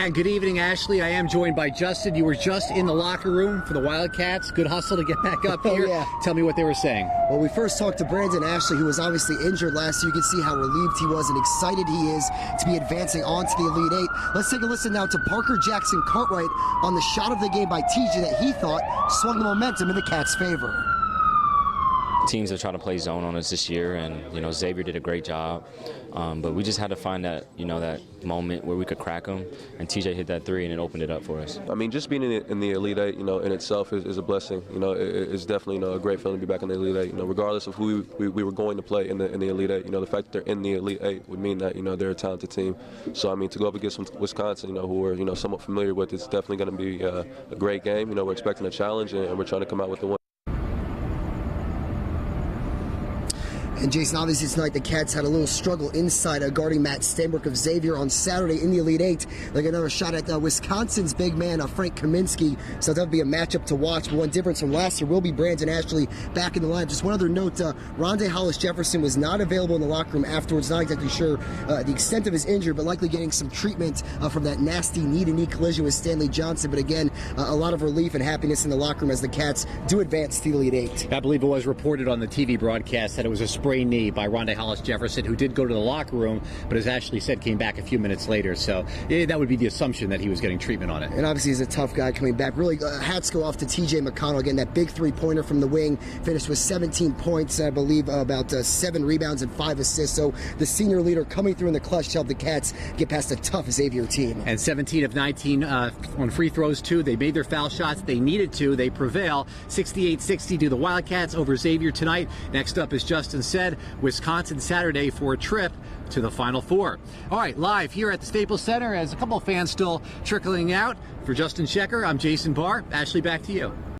And good evening, Ashley. I am joined by Justin. You were just in the locker room for the Wildcats. Good hustle to get back up here. Oh, yeah. Tell me what they were saying. Well, we first talked to Brandon Ashley, who was obviously injured last year. You can see how relieved he was and excited he is to be advancing on to the Elite Eight. Let's take a listen now to Parker Jackson Cartwright on the shot of the game by TJ that he thought swung the momentum in the Cats' favor. Teams are trying to play zone on us this year, and Xavier did a great job, but we just had to find that that moment where we could crack them, and TJ hit that three and it opened it up for us. I mean, just being in the Elite Eight, in itself is a blessing. It's definitely a great feeling to be back in the Elite Eight. Regardless of who we were going to play in the Elite Eight, the fact that they're in the Elite Eight would mean that they're a talented team. So I mean, to go up against Wisconsin, who we're somewhat familiar with, it's definitely going to be a great game. We're expecting a challenge, and we're trying to come out with the win. And Jason, obviously tonight the Cats had a little struggle inside guarding Matt Stanbrook of Xavier on Saturday in the Elite Eight. They got another shot at Wisconsin's big man, Frank Kaminsky. So that would be a matchup to watch. But one difference from last year will be Brandon Ashley back in the lineup. Just one other note, Rondé Hollis-Jefferson was not available in the locker room afterwards. Not exactly sure the extent of his injury, but likely getting some treatment from that nasty knee-to-knee collision with Stanley Johnson. But again, a lot of relief and happiness in the locker room as the Cats do advance to the Elite Eight. I believe it was reported on the TV broadcast that it was a sprained knee by Rondé Hollis-Jefferson, who did go to the locker room, but as Ashley said, came back a few minutes later. So that would be the assumption that he was getting treatment on it. And obviously he's a tough guy coming back. Really, hats go off to TJ McConnell. Again, that big three-pointer from the wing, finished with 17 points, I believe about 7 rebounds and 5 assists. So the senior leader coming through in the clutch to help the Cats get past a tough Xavier team. And 17 of 19 on free throws, too. They made their foul shots. They needed to. They prevail. 68-60 to the Wildcats over Xavier tonight. Next up, as Justin said, Wisconsin Saturday for a trip to the Final Four. All right, live here at the Staples Center as a couple of fans still trickling out. For Justin Schecker, I'm Jason Barr. Ashley, back to you.